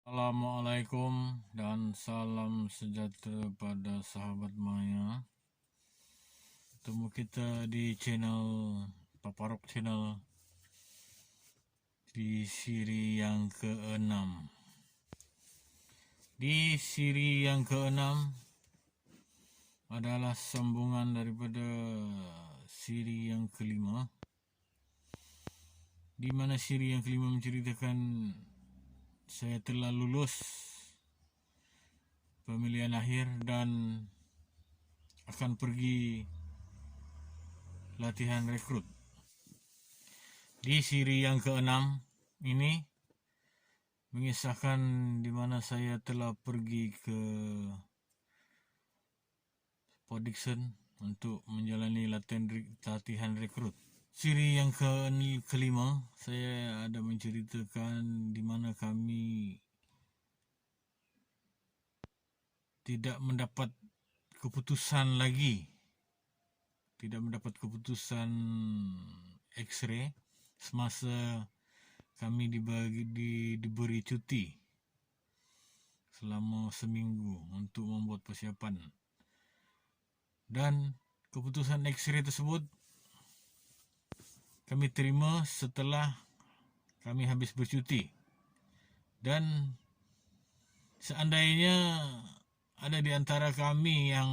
Assalamualaikum dan salam sejahtera pada sahabat Maya. Temu kita di channel Paparok Channel di siri yang ke-6. Di siri yang ke-6 adalah sambungan daripada siri yang ke-5, di mana siri yang ke-5 menceritakan saya telah lulus pemilihan akhir dan akan pergi latihan rekrut. Di siri yang ke-6 ini mengisahkan di mana saya telah pergi ke Podikson untuk menjalani latihan rekrut. Siri yang ke-5 saya ada menceritakan di mana kami tidak mendapat keputusan lagi, tidak mendapat keputusan X-ray semasa kami diberi cuti selama seminggu untuk membuat persiapan. Dan keputusan X-ray tersebut kami terima setelah kami habis bercuti. Dan seandainya ada di antara kami yang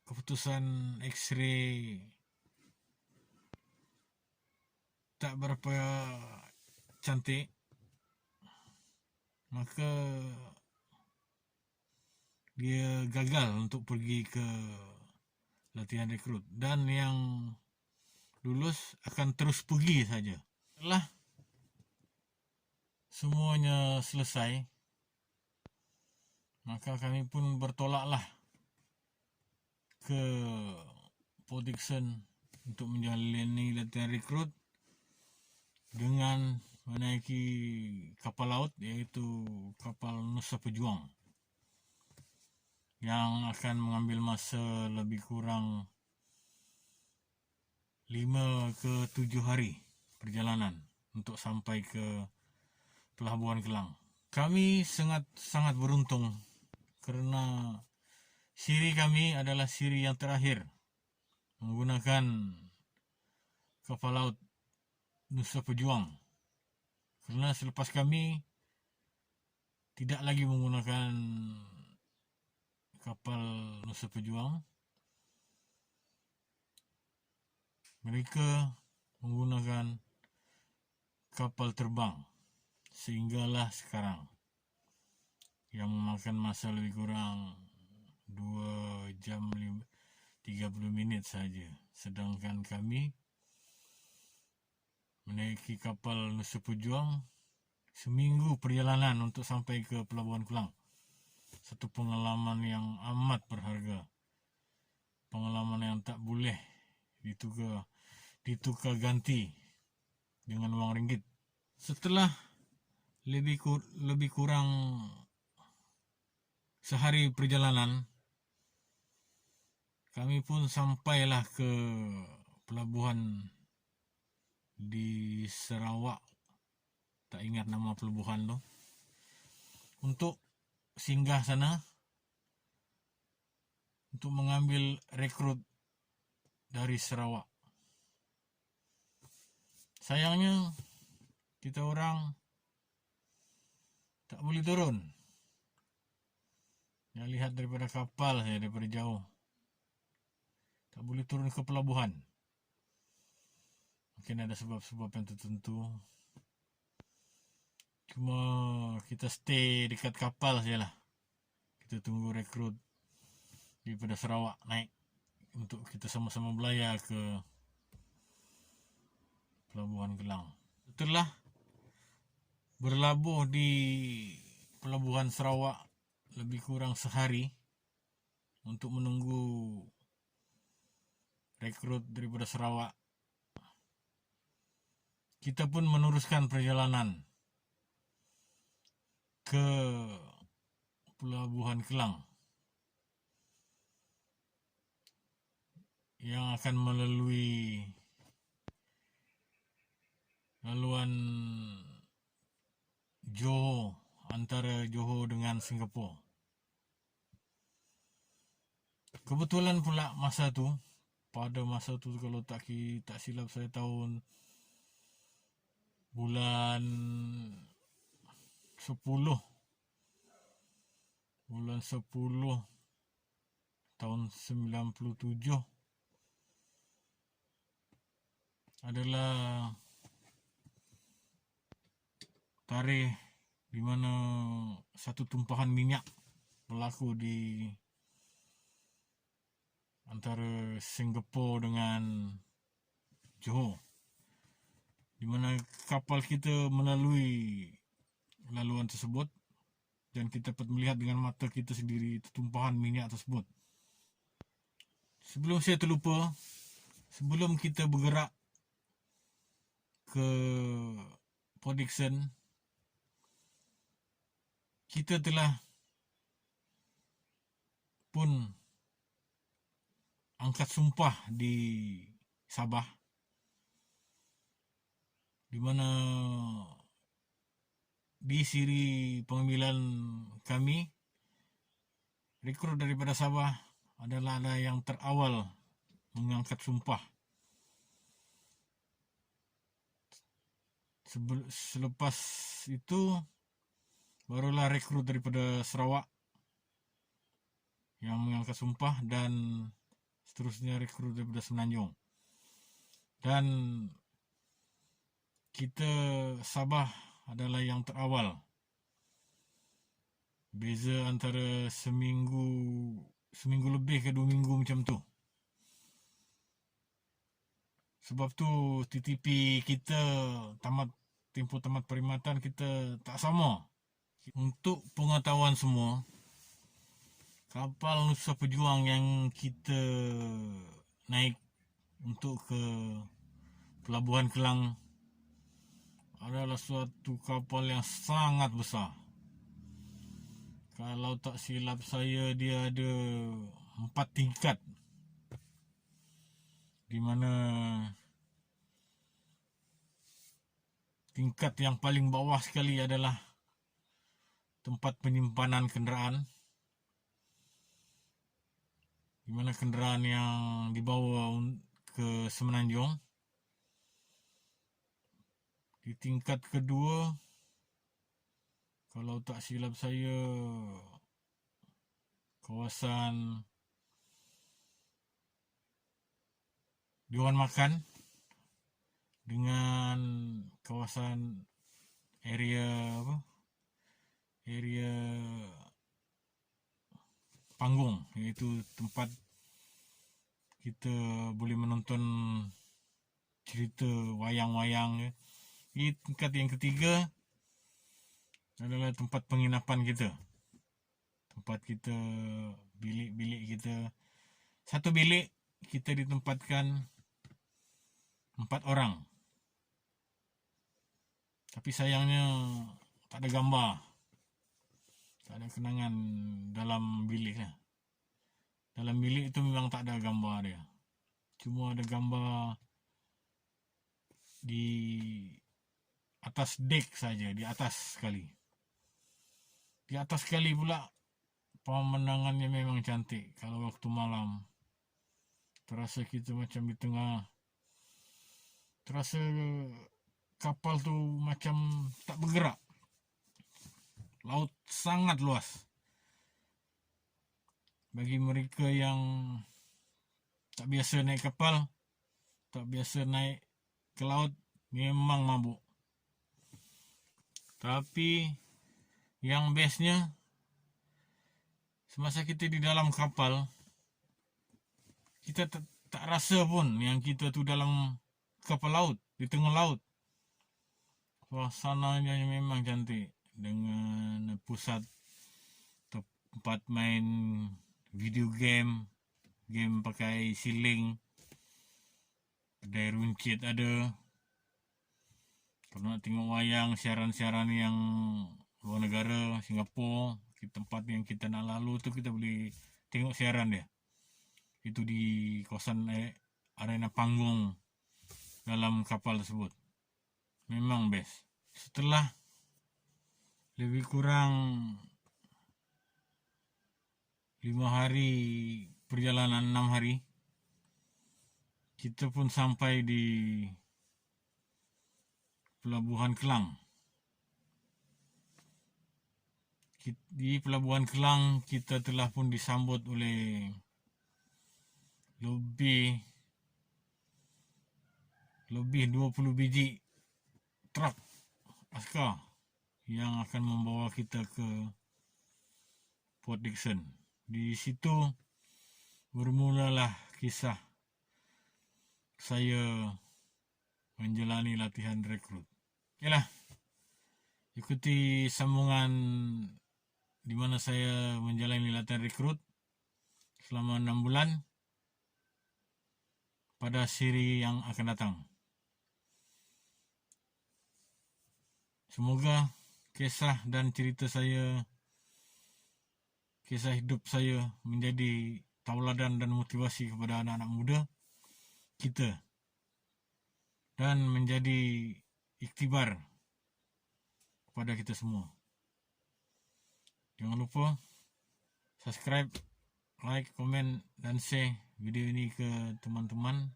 keputusan X-ray tak berapa cantik, maka dia gagal untuk pergi ke latihan rekrut, dan yang lulus akan terus pergi saja. Setelah semuanya selesai, maka kami pun bertolaklah ke Podikson untuk menjalani latihan rekrut dengan menaiki kapal laut, yaitu kapal Nusa Pejuang, yang akan mengambil masa lebih kurang 5 ke 7 hari perjalanan untuk sampai ke Pelabuhan Kelang. Kami sangat beruntung kerana siri kami adalah siri yang terakhir menggunakan kapal laut Nusa Pejuang, kerana selepas kami tidak lagi menggunakan kapal Nusa Pejuang, mereka menggunakan kapal terbang sehinggalah sekarang, yang memakan masa lebih kurang 2 jam 30 minit saja. Sedangkan kami menaiki kapal Nusa Pejuang seminggu perjalanan untuk sampai ke Pelabuhan Kelang. Satu pengalaman yang amat berharga, pengalaman yang tak boleh ditukar ganti dengan wang ringgit. Setelah lebih kurang sehari perjalanan, kami pun sampailah ke pelabuhan di Sarawak, tak ingat nama pelabuhan tu, untuk singgah sana untuk mengambil rekrut dari Sarawak. Sayangnya kita orang tak boleh turun. Yang lihat daripada kapal saya daripada jauh, tak boleh turun ke pelabuhan. Mungkin ada sebab-sebab yang tertentu. Cuma kita stay dekat kapal sajalah. Kita tunggu rekrut daripada Sarawak naik untuk kita sama-sama belayar ke Pelabuhan Kelang. Setelah berlabuh di Pelabuhan Sarawak lebih kurang sehari untuk menunggu rekrut daripada Sarawak, kita pun meneruskan perjalanan ke Pelabuhan Kelang yang akan melalui laluan Johor antara Johor dengan Singapura. Kebetulan pula pada masa tu kalau tak silap saya tahun bulan 10 tahun 97 adalah tarikh di mana satu tumpahan minyak berlaku di antara Singapura dengan Johor, di mana kapal kita melalui laluan tersebut dan kita dapat melihat dengan mata kita sendiri tumpahan minyak tersebut. Sebelum saya terlupa, sebelum kita bergerak ke Port Dickson, kita telah pun angkat sumpah di Sabah, di mana di siri pengambilan kami, rekrut daripada Sabah adalah yang terawal mengangkat sumpah. Selepas itu barulah rekrut daripada Sarawak yang mengangkat sumpah, dan seterusnya rekrut daripada Semenanjung. Dan kita Sabah adalah yang terawal. Beza antara seminggu lebih ke 2 minggu macam tu. Sebab tu TTP kita tempoh tamat perkhidmatan kita tak sama. Untuk pengetahuan semua, kapal Nusa Pejuang yang kita naik untuk ke Pelabuhan Kelang adalah suatu kapal yang sangat besar. Kalau tak silap saya, dia ada 4 tingkat, di mana tingkat yang paling bawah sekali adalah tempat penyimpanan kenderaan, di mana kenderaan yang dibawa ke Semenanjung. Di tingkat kedua, kalau tak silap saya, kawasan Dewan Makan dengan kawasan area panggung, iaitu tempat kita boleh menonton cerita wayang-wayang. Di tingkat yang ketiga adalah tempat penginapan kita. Tempat kita, bilik-bilik kita. Satu bilik kita ditempatkan 4 orang. Tapi sayangnya tak ada gambar, tak ada kenangan dalam bilik lah. Dalam bilik itu memang tak ada gambar dia. Cuma ada gambar di atas dek saja, di atas sekali. Di atas sekali pula pemandangannya memang cantik. Kalau waktu malam, terasa kita macam di tengah, terasa kapal tu macam tak bergerak. Laut sangat luas. Bagi mereka yang tak biasa naik kapal, tak biasa naik ke laut, memang mabuk. Tapi yang bestnya, semasa kita di dalam kapal, kita tak rasa pun yang kita tu dalam kapal laut, di tengah laut. Suasananya memang cantik, dengan pusat tempat main video game pakai siling, kedai runcit ada. Kalau nak tengok wayang, siaran-siaran yang luar negara, Singapura, tempat yang kita nak lalu tu kita boleh tengok siaran dia. Itu di kawasan arena panggung dalam kapal tersebut. Memang best. Setelah lebih kurang 5 hari perjalanan, 6 hari kita pun sampai di Pelabuhan Kelang. Di Pelabuhan Kelang kita telah pun disambut oleh lebih 20 biji truk askar yang akan membawa kita ke Port Dickson. Di situ bermulalah kisah saya menjalani latihan rekrut. Okelah, ikuti sambungan di mana saya menjalani latihan rekrut selama 6 bulan pada seri yang akan datang. Semoga kisah dan cerita saya, kisah hidup saya menjadi tauladan dan motivasi kepada anak-anak muda kita dan menjadi iktibar kepada kita semua. Jangan lupa subscribe, like, komen, dan share video ini ke teman-teman.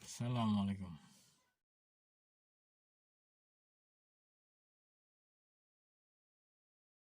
Assalamualaikum.